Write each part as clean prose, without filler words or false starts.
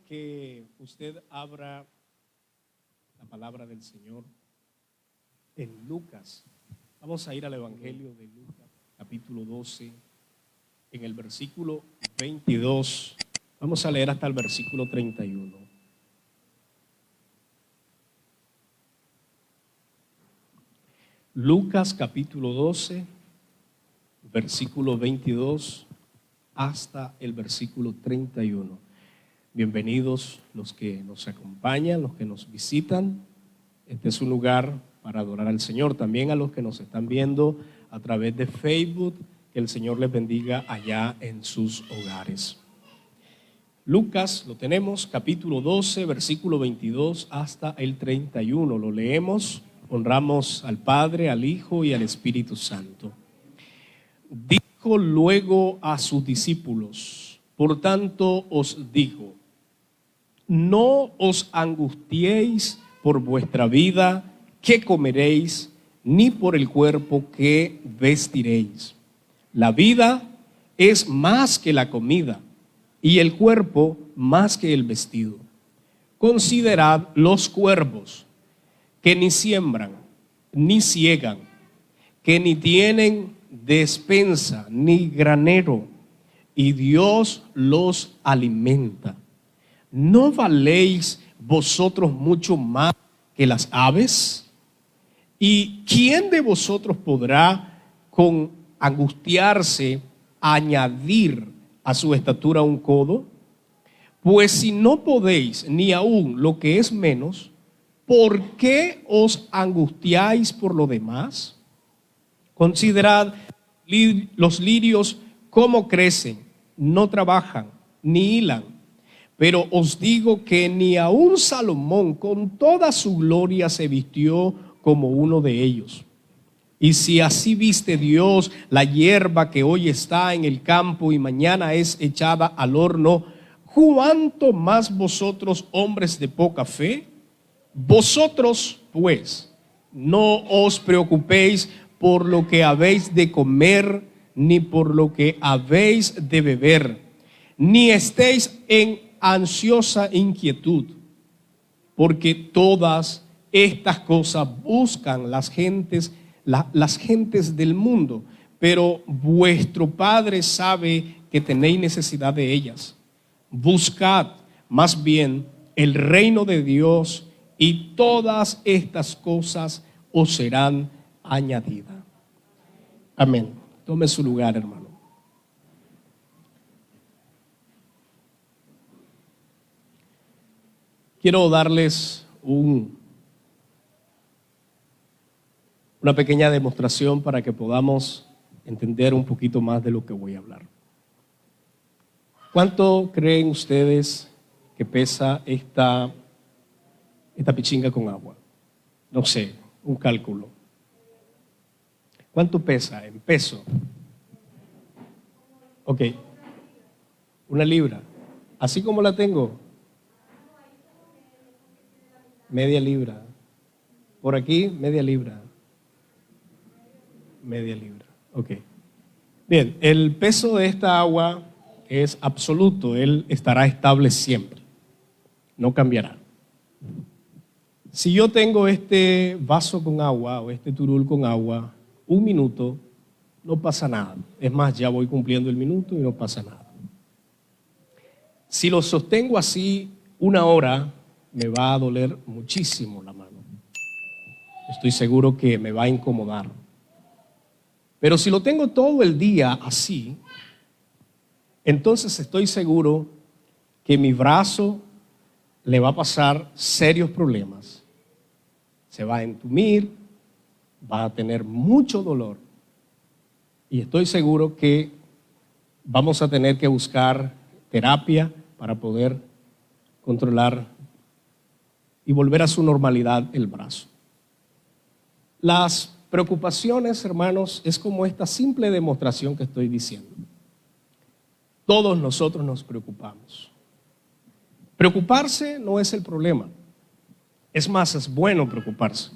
que usted abra la palabra del Señor en Lucas. Vamos a ir al Evangelio de Lucas, capítulo 12, en el versículo 22. Vamos a leer hasta el versículo 31. Lucas, capítulo 12, versículo 22 hasta el versículo 31. Bienvenidos los que nos acompañan, los que nos visitan. Este es un lugar para adorar al Señor. También a los que nos están viendo a través de Facebook, que el Señor les bendiga allá en sus hogares. Lucas, lo tenemos, capítulo 12, versículo 22 hasta el 31. Lo leemos, honramos al Padre, al Hijo y al Espíritu Santo. Dijo luego a sus discípulos: por tanto os digo, no os angustiéis por vuestra vida, qué comeréis, ni por el cuerpo que vestiréis. La vida es más que la comida, y el cuerpo más que el vestido. Considerad los cuervos, que ni siembran, ni siegan, que ni tienen despensa, ni granero, y Dios los alimenta. ¿No valéis vosotros mucho más que las aves? ¿Y quién de vosotros podrá con angustiarse añadir a su estatura un codo? Pues si no podéis ni aún lo que es menos, ¿por qué os angustiáis por lo demás? Considerad los lirios cómo crecen, no trabajan ni hilan. Pero os digo que ni aun Salomón con toda su gloria se vistió como uno de ellos. Y si así viste Dios la hierba que hoy está en el campo y mañana es echada al horno, ¿cuánto más vosotros, hombres de poca fe? Vosotros, pues, no os preocupéis por lo que habéis de comer, ni por lo que habéis de beber, ni estéis en ansiosa inquietud, porque todas estas cosas buscan las gentes del mundo, pero vuestro Padre sabe que tenéis necesidad de ellas. Buscad más bien el reino de Dios, y todas estas cosas os serán añadidas. Amén. Tome su lugar, hermano. Quiero darles una pequeña demostración para que podamos entender un poquito más de lo que voy a hablar. ¿Cuánto creen ustedes que pesa esta pichinga con agua? No sé, un cálculo. ¿Cuánto pesa en peso? Ok, 1 libra. Así como la tengo. Media libra. Por aquí, media libra. Media libra. Ok. Bien, el peso de esta agua es absoluto. Él estará estable siempre. No cambiará. Si yo tengo este vaso con agua o este turul con agua, 1 minuto, no pasa nada. Es más, ya voy cumpliendo el minuto y no pasa nada. Si lo sostengo así 1 hora, me va a doler muchísimo la mano. Estoy seguro que me va a incomodar. Pero si lo tengo todo el día así, entonces estoy seguro que mi brazo le va a pasar serios problemas. Se va a entumir, va a tener mucho dolor. Y estoy seguro que vamos a tener que buscar terapia para poder controlar y volver a su normalidad el brazo. Las preocupaciones, hermanos, es como esta simple demostración que estoy diciendo. Todos nosotros nos preocupamos. Preocuparse no es el problema. Es más, es bueno preocuparse.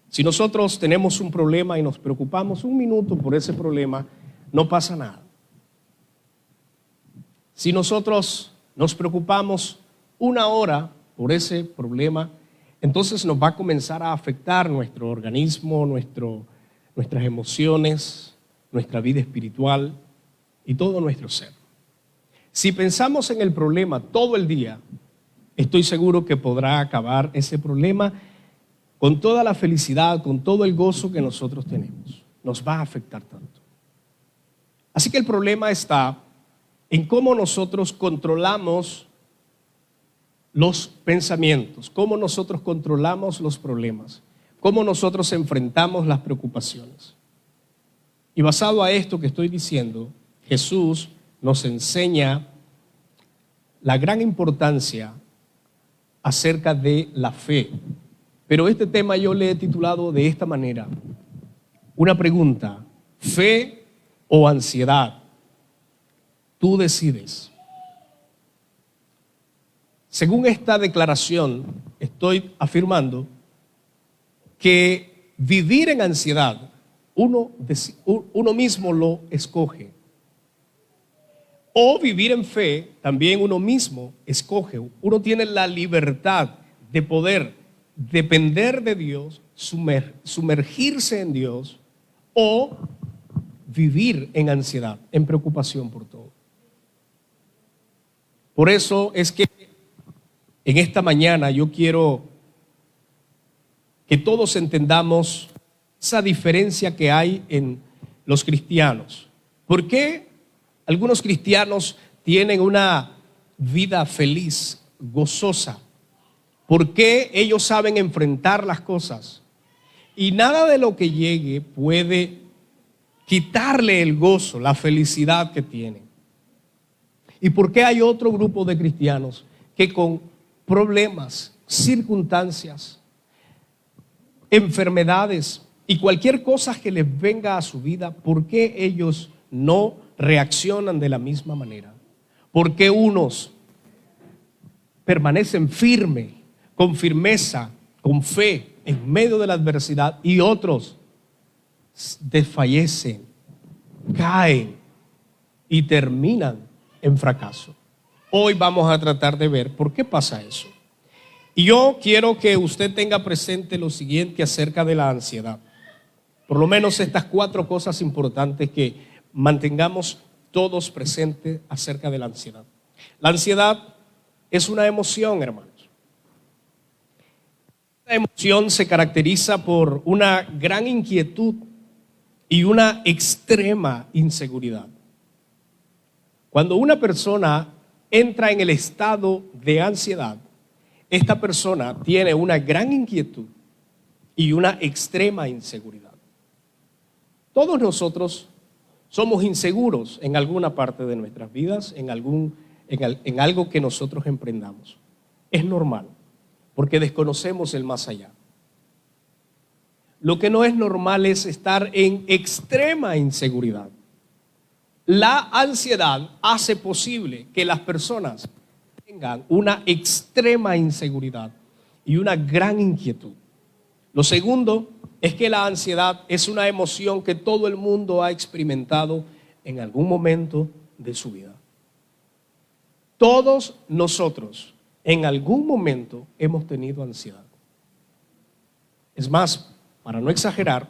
Si nosotros tenemos un problema y nos preocupamos 1 minuto por ese problema, no pasa nada. Si nosotros nos preocupamos una hora por ese problema, entonces nos va a comenzar a afectar nuestro organismo, nuestras emociones, nuestra vida espiritual y todo nuestro ser. Si pensamos en el problema todo el día, estoy seguro que podrá acabar ese problema con toda la felicidad, con todo el gozo que nosotros tenemos. Nos va a afectar tanto. Así que el problema está en cómo nosotros controlamos los pensamientos, cómo nosotros controlamos los problemas, cómo nosotros enfrentamos las preocupaciones. Y basado a esto que estoy diciendo, Jesús nos enseña la gran importancia acerca de la fe. Pero este tema yo le he titulado de esta manera: una pregunta, ¿fe o ansiedad? Tú decides. Según esta declaración, estoy afirmando que vivir en ansiedad, uno mismo lo escoge. O vivir en fe, también uno mismo escoge. Uno tiene la libertad de poder depender de Dios, sumergirse en Dios, o vivir en ansiedad, en preocupación por todo. Por eso es que en esta mañana yo quiero que todos entendamos esa diferencia que hay en los cristianos. ¿Por qué algunos cristianos tienen una vida feliz, gozosa? ¿Por qué ellos saben enfrentar las cosas? Y nada de lo que llegue puede quitarle el gozo, la felicidad que tienen. ¿Y por qué hay otro grupo de cristianos que con problemas, circunstancias, enfermedades y cualquier cosa que les venga a su vida, por qué ellos no reaccionan de la misma manera? ¿Por qué unos permanecen firmes, con firmeza, con fe en medio de la adversidad, y otros desfallecen, caen y terminan en fracaso? Hoy vamos a tratar de ver por qué pasa eso. Y yo quiero que usted tenga presente lo siguiente acerca de la ansiedad. Por lo menos estas 4 cosas importantes que mantengamos todos presentes acerca de la ansiedad. La ansiedad es una emoción, hermanos. Esta emoción se caracteriza por una gran inquietud y una extrema inseguridad. Cuando una persona entra en el estado de ansiedad, esta persona tiene una gran inquietud y una extrema inseguridad. Todos nosotros somos inseguros en alguna parte de nuestras vidas, en algo que nosotros emprendamos. Es normal, porque desconocemos el más allá. Lo que no es normal es estar en extrema inseguridad. La ansiedad hace posible que las personas tengan una extrema inseguridad y una gran inquietud. Lo segundo es que la ansiedad es una emoción que todo el mundo ha experimentado en algún momento de su vida. Todos nosotros en algún momento hemos tenido ansiedad. Es más, para no exagerar,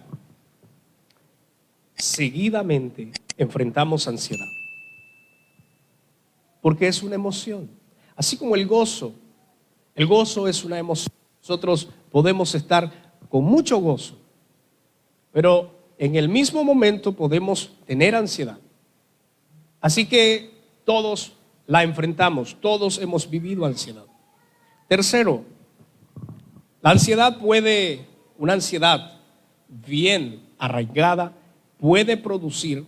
seguidamente enfrentamos ansiedad, porque es una emoción. Así como el gozo es una emoción. Nosotros podemos estar con mucho gozo, pero en el mismo momento podemos tener ansiedad. Así que todos la enfrentamos, todos hemos vivido ansiedad. Tercero, una ansiedad bien arraigada puede producir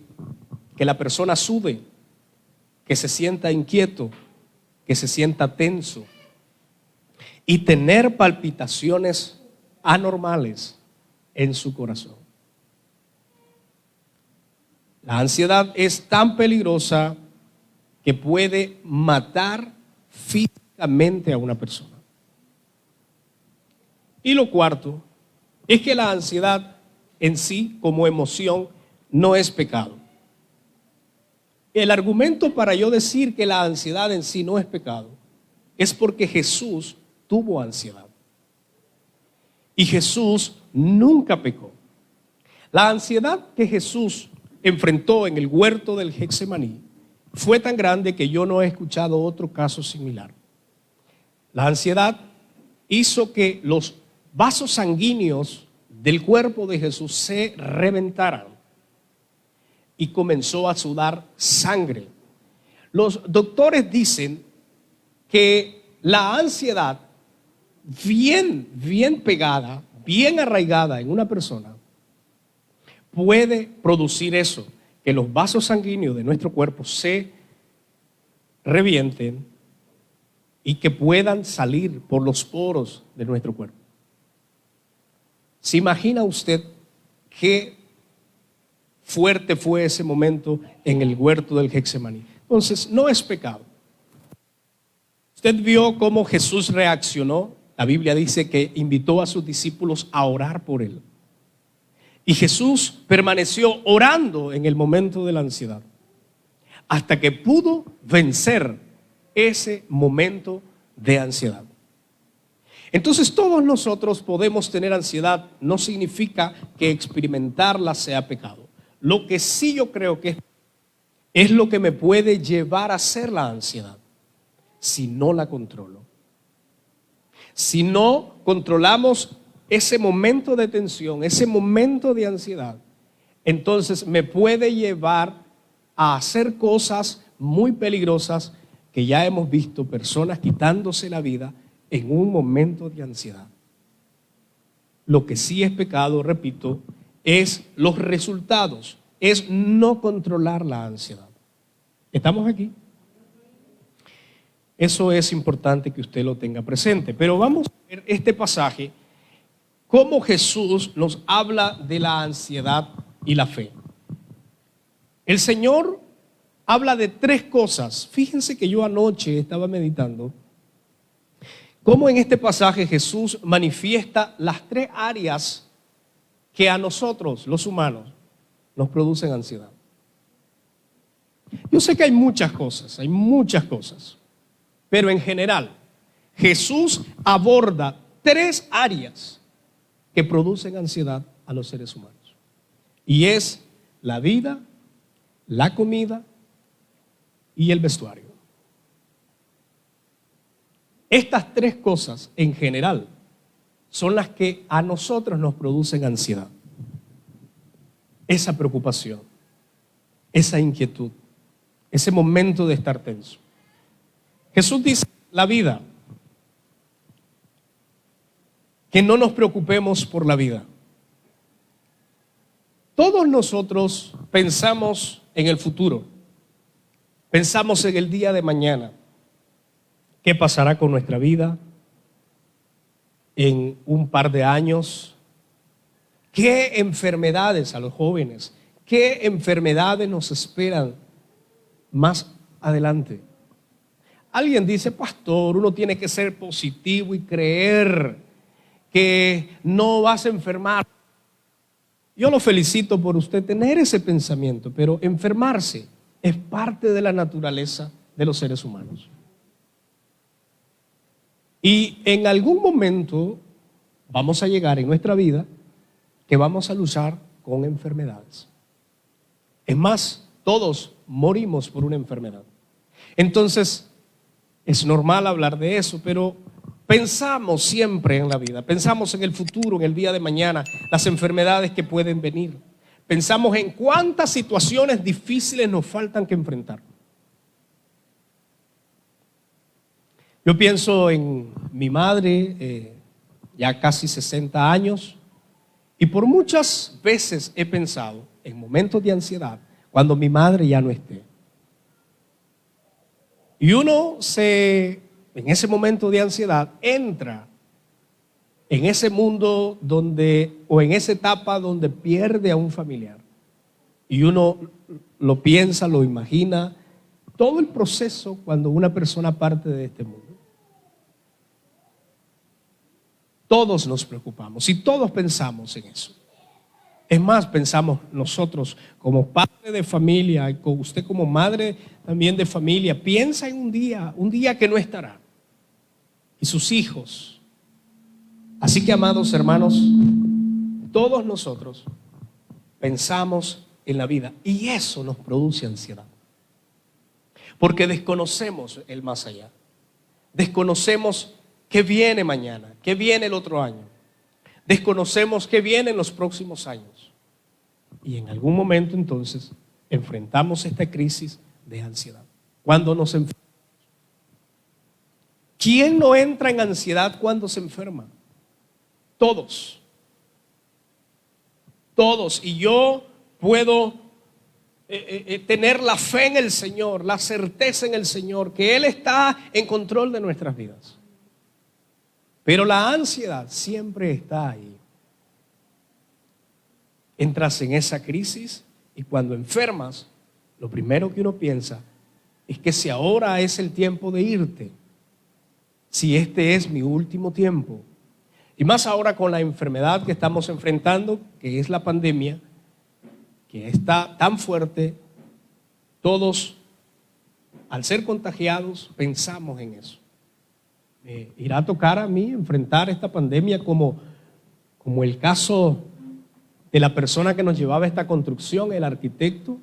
que la persona sude, que se sienta inquieto, que se sienta tenso y tener palpitaciones anormales en su corazón. La ansiedad es tan peligrosa que puede matar físicamente a una persona. Y lo cuarto es que la ansiedad en sí, como emoción, no es pecado. El argumento para yo decir que la ansiedad en sí no es pecado es porque Jesús tuvo ansiedad. Y Jesús nunca pecó. La ansiedad que Jesús enfrentó en el huerto del Getsemaní fue tan grande que yo no he escuchado otro caso similar. La ansiedad hizo que los vasos sanguíneos del cuerpo de Jesús se reventaran y comenzó a sudar sangre. Los doctores dicen que la ansiedad bien pegada, bien arraigada en una persona, puede producir eso, que los vasos sanguíneos de nuestro cuerpo se revienten y que puedan salir por los poros de nuestro cuerpo. ¿Se imagina usted qué fuerte fue ese momento en el huerto del Getsemaní? Entonces, no es pecado. Usted vio cómo Jesús reaccionó. La Biblia dice que invitó a sus discípulos a orar por él. Y Jesús permaneció orando en el momento de la ansiedad, hasta que pudo vencer ese momento de ansiedad. Entonces todos nosotros podemos tener ansiedad, no significa que experimentarla sea pecado. Lo que sí yo creo que es lo que me puede llevar a ser la ansiedad, si no la controlo. Si no controlamos ese momento de tensión, ese momento de ansiedad, entonces me puede llevar a hacer cosas muy peligrosas que ya hemos visto, personas quitándose la vida en un momento de ansiedad. Lo que sí es pecado, repito, es los resultados, es no controlar la ansiedad. ¿Estamos aquí? Eso es importante que usted lo tenga presente. Pero vamos a ver este pasaje, cómo Jesús nos habla de la ansiedad y la fe. El Señor habla de tres cosas. Fíjense que yo anoche estaba meditando cómo en este pasaje Jesús manifiesta las tres áreas que a nosotros, los humanos, nos producen ansiedad. Yo sé que hay muchas cosas, pero en general Jesús aborda tres áreas que producen ansiedad a los seres humanos. Y es la vida, la comida y el vestuario. Estas tres cosas en general son las que a nosotros nos producen ansiedad. Esa preocupación, esa inquietud, ese momento de estar tenso. Jesús dice, la vida, que no nos preocupemos por la vida. Todos nosotros pensamos en el futuro, pensamos en el día de mañana. ¿Qué pasará con nuestra vida en un par de años? ¿Qué enfermedades a los jóvenes? ¿Qué enfermedades nos esperan más adelante? Alguien dice, pastor, uno tiene que ser positivo y creer que no vas a enfermar. Yo lo felicito por usted tener ese pensamiento, pero enfermarse es parte de la naturaleza de los seres humanos. Y en algún momento vamos a llegar en nuestra vida que vamos a luchar con enfermedades. Es más, todos morimos por una enfermedad. Entonces, es normal hablar de eso, pero pensamos siempre en la vida, pensamos en el futuro, en el día de mañana, las enfermedades que pueden venir. Pensamos en cuántas situaciones difíciles nos faltan que enfrentar. Yo pienso en mi madre, ya casi 60 años, y por muchas veces he pensado en momentos de ansiedad cuando mi madre ya no esté. Y uno en ese momento de ansiedad, entra en ese mundo o en esa etapa donde pierde a un familiar. Y uno lo piensa, lo imagina, todo el proceso cuando una persona parte de este mundo. Todos nos preocupamos y todos pensamos en eso. Es más, pensamos nosotros como padre de familia y con usted como madre también de familia, piensa en un día que no estará. y sus hijos. Así que, amados hermanos, todos nosotros pensamos en la vida y eso nos produce ansiedad. Porque desconocemos el más allá. Desconocemos qué viene mañana, qué viene el otro año. Desconocemos qué viene en los próximos años. Y en algún momento entonces enfrentamos esta crisis de ansiedad. Cuando nos enfermamos. ¿Quién no entra en ansiedad cuando se enferma? Todos. Todos. Y yo puedo tener la fe en el Señor, la certeza en el Señor, que Él está en control de nuestras vidas. Pero la ansiedad siempre está ahí. Entras en esa crisis y cuando enfermas, lo primero que uno piensa es que si ahora es el tiempo de irte, si este es mi último tiempo, y más ahora con la enfermedad que estamos enfrentando, que es la pandemia, que está tan fuerte, todos, al ser contagiados, pensamos en eso. ¿Me irá a tocar a mí enfrentar esta pandemia como el caso de la persona que nos llevaba esta construcción, el arquitecto,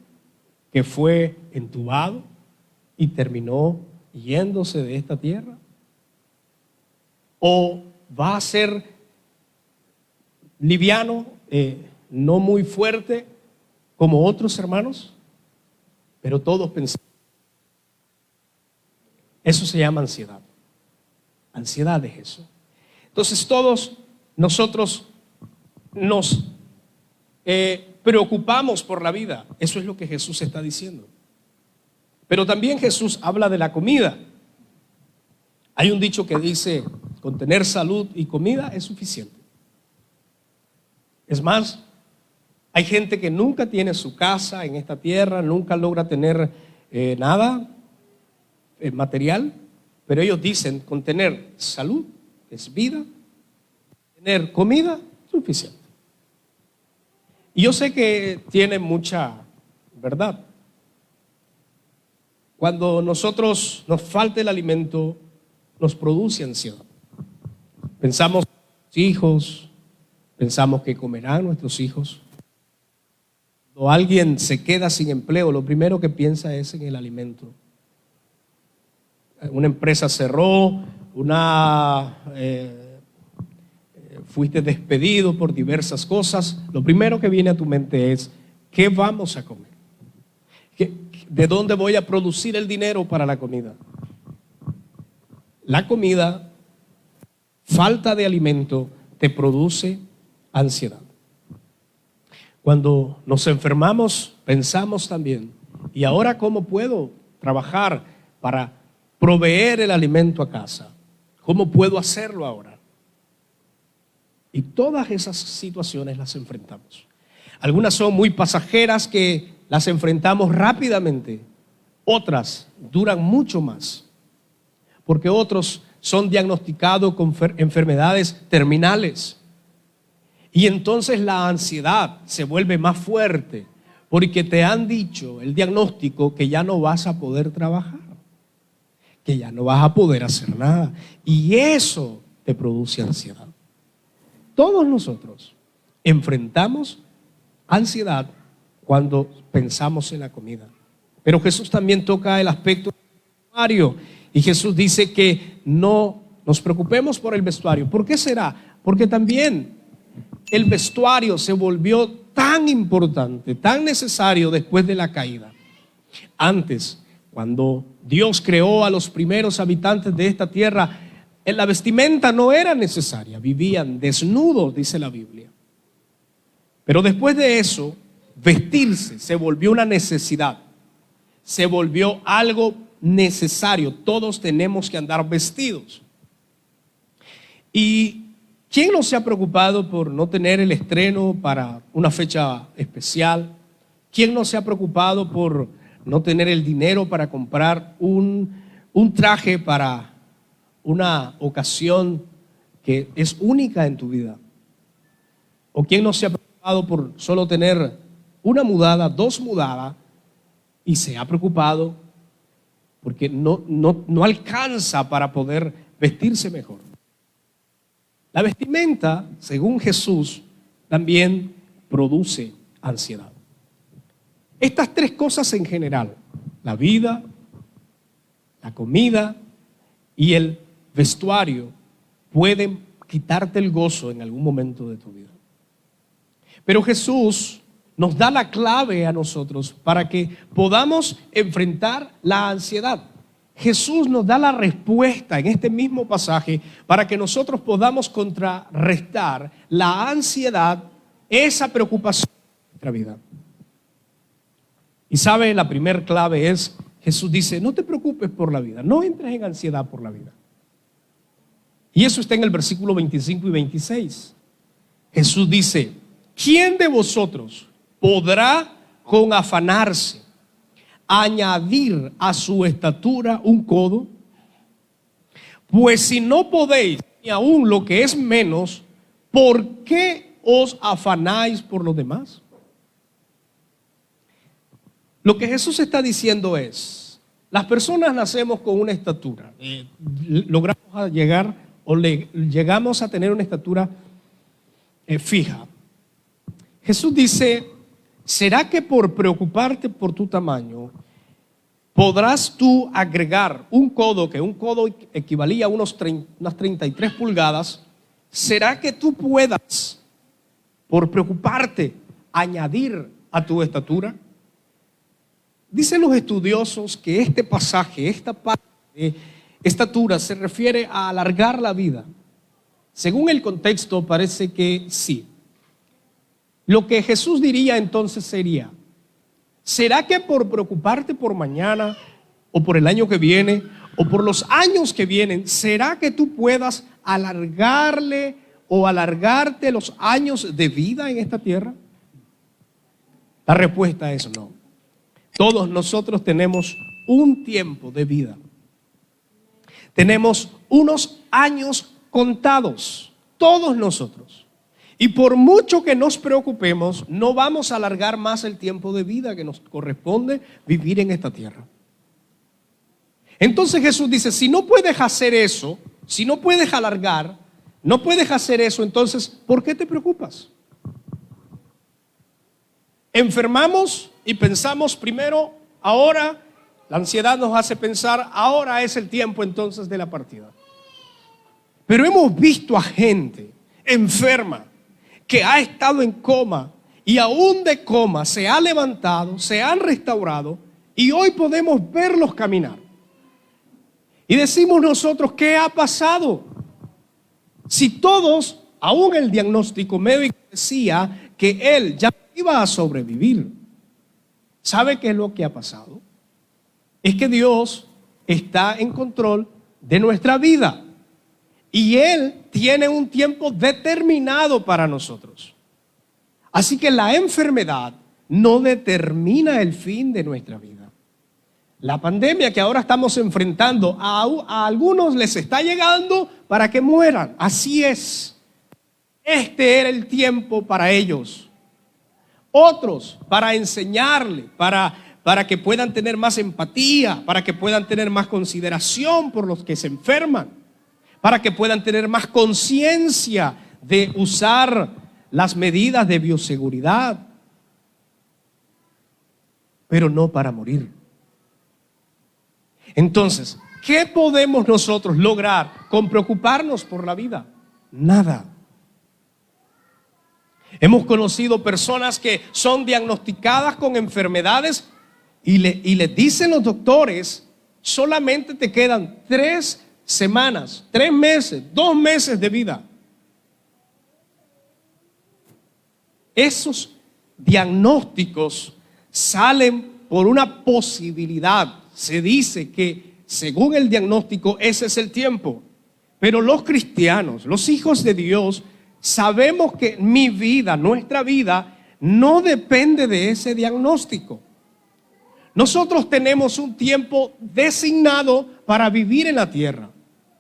que fue entubado y terminó yéndose de esta tierra? ¿O va a ser liviano, no muy fuerte, como otros hermanos? Pero todos pensamos. Eso se llama ansiedad. Ansiedad es eso. Entonces todos nosotros nos preocupamos por la vida. Eso es lo que Jesús está diciendo. Pero también Jesús habla de la comida. Hay un dicho que dice, con tener salud y comida es suficiente. Es más, hay gente que nunca tiene su casa en esta tierra, nunca logra tener nada material, pero ellos dicen, con tener salud es vida, tener comida es suficiente. Y yo sé que tiene mucha verdad. Cuando nosotros nos falta el alimento, nos produce ansiedad. Pensamos en nuestros hijos, pensamos que comerán nuestros hijos. Cuando alguien se queda sin empleo, lo primero que piensa es en el alimento. Una empresa cerró, fuiste despedido por diversas cosas. Lo primero que viene a tu mente es, ¿qué vamos a comer? ¿De dónde voy a producir el dinero para la comida? La comida, falta de alimento, te produce ansiedad. Cuando nos enfermamos, pensamos también, ¿y ahora cómo puedo trabajar para proveer el alimento a casa? ¿Cómo puedo hacerlo ahora? Y todas esas situaciones las enfrentamos. Algunas son muy pasajeras que las enfrentamos rápidamente. Otras duran mucho más. Porque otros son diagnosticados con enfermedades terminales. Y entonces la ansiedad se vuelve más fuerte porque te han dicho el diagnóstico que ya no vas a poder trabajar, que ya no vas a poder hacer nada. Y eso te produce ansiedad. Todos nosotros enfrentamos ansiedad cuando pensamos en la comida. Pero Jesús también toca el aspecto del vestuario. Y Jesús dice que no nos preocupemos por el vestuario. ¿Por qué será? Porque también el vestuario se volvió tan importante, tan necesario después de la caída. Antes, cuando Dios creó a los primeros habitantes de esta tierra, la vestimenta no era necesaria, vivían desnudos, dice la Biblia. Pero después de eso, vestirse se volvió una necesidad, se volvió algo necesario. Todos tenemos que andar vestidos. ¿Y quién no se ha preocupado por no tener el estreno para una fecha especial? ¿Quién no se ha preocupado por no tener el dinero para comprar un traje para una ocasión que es única en tu vida? ¿O quién no se ha preocupado por solo tener una mudada, 2 mudadas, y se ha preocupado porque no alcanza para poder vestirse mejor. La vestimenta, según Jesús, también produce ansiedad. Estas tres cosas en general, la vida, la comida y el vestuario, pueden quitarte el gozo en algún momento de tu vida. Pero Jesús nos da la clave a nosotros para que podamos enfrentar la ansiedad. Jesús nos da la respuesta en este mismo pasaje para que nosotros podamos contrarrestar la ansiedad, esa preocupación en nuestra vida. Y sabe, la primera clave es, Jesús dice, no te preocupes por la vida, no entres en ansiedad por la vida. Y eso está en el versículo 25 y 26. Jesús dice, ¿quién de vosotros podrá con afanarse añadir a su estatura un codo? Pues si no podéis ni aún lo que es menos, ¿por qué os afanáis por los demás? Lo que Jesús está diciendo es, las personas nacemos con una estatura, logramos llegar o llegamos a tener una estatura fija. Jesús dice, ¿será que por preocuparte por tu tamaño podrás tú agregar un codo, que un codo equivalía a unas 33 pulgadas? ¿Será que tú puedas, por preocuparte, añadir a tu estatura? Dicen los estudiosos que este pasaje, esta parte de estatura se refiere a alargar la vida. Según el contexto parece que sí. Lo que Jesús diría entonces sería, ¿será que por preocuparte por mañana o por el año que viene o por los años que vienen, será que tú puedas alargarle o alargarte los años de vida en esta tierra? La respuesta es no. Todos nosotros tenemos un tiempo de vida. Tenemos unos años contados, todos nosotros. Y por mucho que nos preocupemos, no vamos a alargar más el tiempo de vida que nos corresponde vivir en esta tierra. Entonces Jesús dice, si no puedes hacer eso, si no puedes alargar, no puedes hacer eso, entonces, ¿por qué te preocupas? Enfermamos y pensamos primero, ahora, la ansiedad nos hace pensar, ahora es el tiempo entonces de la partida. Pero hemos visto a gente enferma que ha estado en coma y aún de coma se ha levantado, se han restaurado y hoy podemos verlos caminar. Y decimos nosotros, ¿qué ha pasado? Si todos, aún el diagnóstico médico decía que él ya iba a sobrevivir. ¿Sabe qué es lo que ha pasado? Es que Dios está en control de nuestra vida y Él tiene un tiempo determinado para nosotros. Así que la enfermedad no determina el fin de nuestra vida. La pandemia que ahora estamos enfrentando, a algunos les está llegando para que mueran. Así es. Este era el tiempo para ellos. Otros para enseñarle, para que puedan tener más empatía, para que puedan tener más consideración por los que se enferman, para que puedan tener más conciencia de usar las medidas de bioseguridad, pero no para morir. Entonces, ¿qué podemos nosotros lograr con preocuparnos por la vida? Nada. Hemos conocido personas que son diagnosticadas con enfermedades y les dicen los doctores, solamente te quedan 3 semanas, 3 meses, 2 meses de vida. Esos diagnósticos salen por una posibilidad. Se dice que según el diagnóstico ese es el tiempo. Pero los cristianos, los hijos de Dios, sabemos que mi vida, nuestra vida, no depende de ese diagnóstico. Nosotros tenemos un tiempo designado para vivir en la tierra.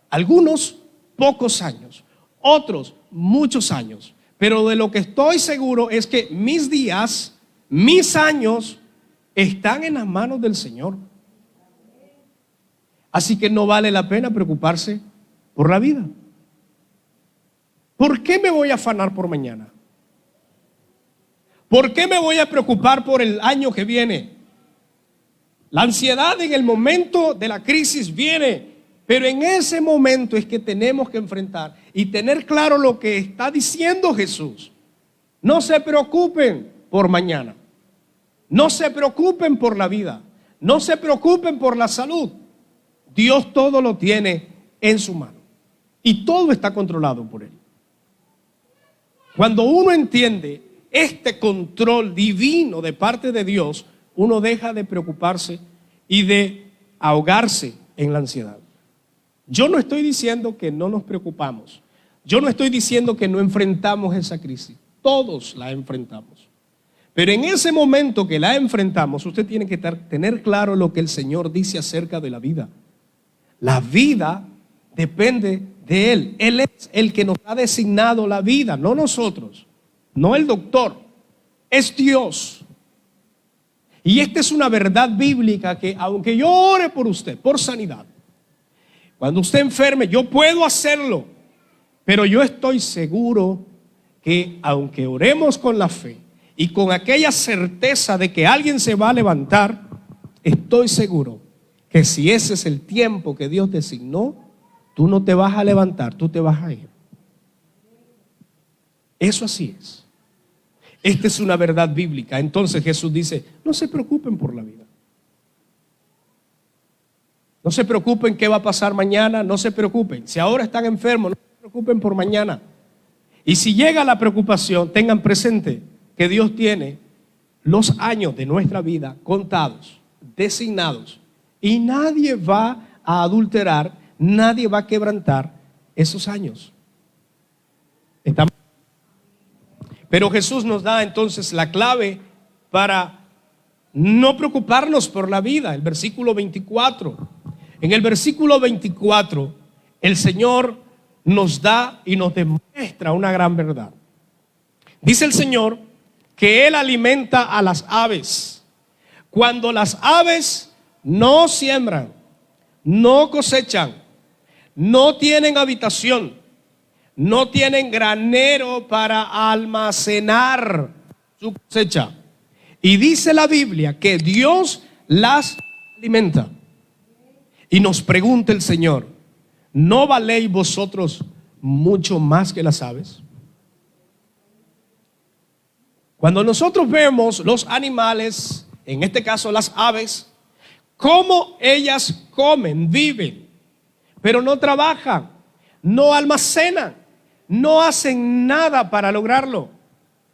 Algunos pocos años, otros muchos años. Pero de lo que estoy seguro es que mis días, mis años, están en las manos del Señor. Así que no vale la pena preocuparse por la vida. ¿Por qué me voy a afanar por mañana? ¿Por qué me voy a preocupar por el año que viene? La ansiedad en el momento de la crisis viene, pero en ese momento es que tenemos que enfrentar y tener claro lo que está diciendo Jesús. No se preocupen por mañana. No se preocupen por la vida. No se preocupen por la salud. Dios todo lo tiene en su mano y todo está controlado por Él. Cuando uno entiende este control divino de parte de Dios, uno deja de preocuparse y de ahogarse en la ansiedad. Yo no estoy diciendo que no nos preocupamos. Yo no estoy diciendo que no enfrentamos esa crisis. Todos la enfrentamos. Pero en ese momento que la enfrentamos, usted tiene que tener claro lo que el Señor dice acerca de la vida. La vida depende de Él. Él es el que nos ha designado la vida, no nosotros, no el doctor, es Dios. Y esta es una verdad bíblica que aunque yo ore por usted, por sanidad, cuando usted enferme, yo puedo hacerlo, pero yo estoy seguro que aunque oremos con la fe y con aquella certeza de que alguien se va a levantar, estoy seguro que si ese es el tiempo que Dios designó, tú no te vas a levantar, tú te vas a ir. Eso así es. Esta es una verdad bíblica. Entonces Jesús dice, no se preocupen por la vida. No se preocupen qué va a pasar mañana, no se preocupen. Si ahora están enfermos, no se preocupen por mañana. Y si llega la preocupación, tengan presente que Dios tiene los años de nuestra vida contados, designados. Y nadie va a adulterar, nadie va a quebrantar esos años. Pero Jesús nos da entonces la clave para no preocuparnos por la vida. El versículo 24. En el versículo 24, el Señor nos da y nos demuestra una gran verdad. Dice el Señor que Él alimenta a las aves. Cuando las aves no siembran, no cosechan, no tienen habitación, no tienen granero para almacenar su cosecha. Y dice la Biblia que Dios las alimenta. Y nos pregunta el Señor, ¿no valéis vosotros mucho más que las aves? Cuando nosotros vemos los animales, en este caso las aves, cómo ellas comen, viven, pero no trabajan, no almacenan, no hacen nada para lograrlo.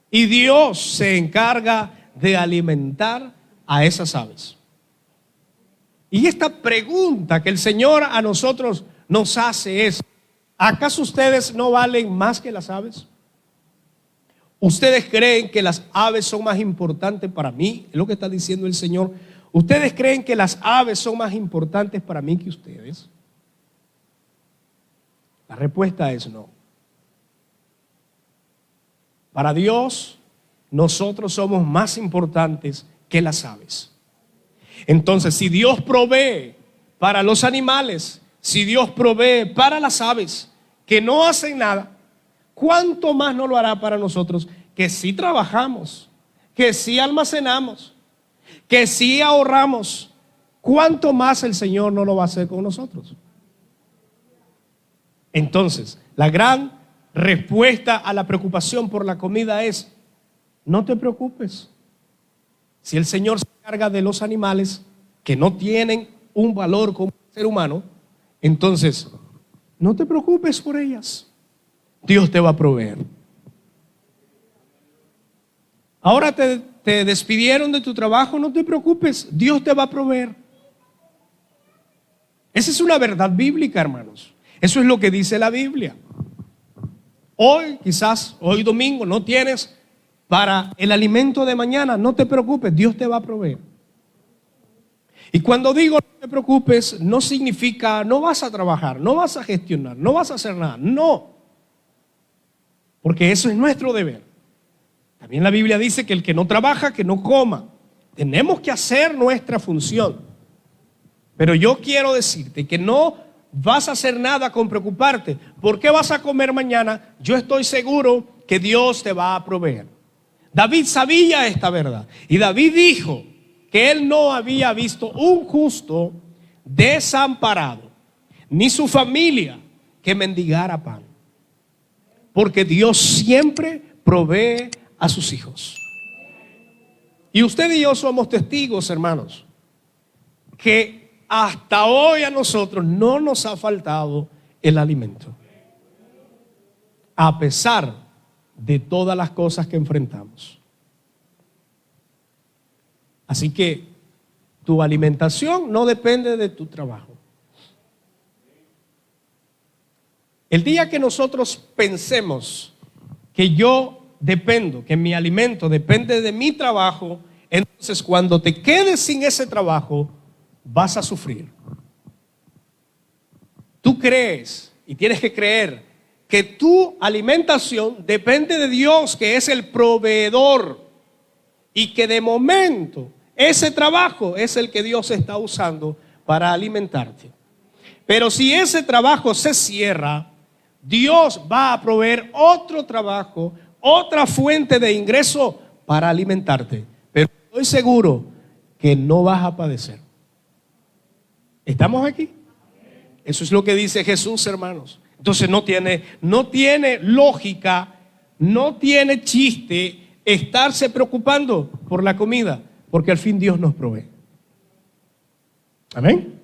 Y Dios se encarga de alimentar a esas aves. Y esta pregunta que el Señor a nosotros nos hace es, ¿acaso ustedes no valen más que las aves? ¿Ustedes creen que las aves son más importantes para mí? Es lo que está diciendo el Señor. ¿Ustedes creen que las aves son más importantes para mí que ustedes? La respuesta es no. Para Dios, nosotros somos más importantes que las aves. Entonces, si Dios provee para los animales, si Dios provee para las aves que no hacen nada, ¿cuánto más no lo hará para nosotros que sí trabajamos, que sí almacenamos, que sí ahorramos? ¿Cuánto más el Señor no lo va a hacer con nosotros? Entonces, la gran respuesta a la preocupación por la comida es, no te preocupes. Si el Señor se encarga de los animales que no tienen un valor como ser humano, entonces no te preocupes por ellas. Dios te va a proveer. Ahora te despidieron de tu trabajo, no te preocupes, Dios te va a proveer. Esa es una verdad bíblica, hermanos. Eso es lo que dice la Biblia. Hoy, quizás, hoy domingo, no tienes para el alimento de mañana, no te preocupes, Dios te va a proveer. Y cuando digo no te preocupes, no significa no vas a trabajar, no vas a gestionar, no vas a hacer nada, no. Porque eso es nuestro deber. También la Biblia dice que el que no trabaja, que no coma. Tenemos que hacer nuestra función. Pero yo quiero decirte que no vas a hacer nada con preocuparte. ¿Por qué vas a comer mañana? Yo estoy seguro que Dios te va a proveer. David sabía esta verdad. Y David dijo que él no había visto un justo desamparado, ni su familia que mendigara pan. Porque Dios siempre provee a sus hijos. Y usted y yo somos testigos, hermanos, que hasta hoy a nosotros no nos ha faltado el alimento, a pesar de todas las cosas que enfrentamos. Así que tu alimentación no depende de tu trabajo. El día que nosotros pensemos que yo dependo, que mi alimento depende de mi trabajo, entonces cuando te quedes sin ese trabajo, vas a sufrir. Tú crees y tienes que creer que tu alimentación depende de Dios, que es el proveedor, y que de momento ese trabajo es el que Dios está usando para alimentarte. Pero si ese trabajo se cierra, Dios va a proveer otro trabajo, otra fuente de ingreso para alimentarte. Pero estoy seguro que no vas a padecer. ¿Estamos aquí? Eso es lo que dice Jesús, hermanos. Entonces no tiene lógica, no tiene chiste estarse preocupando por la comida, porque al fin Dios nos provee. Amén.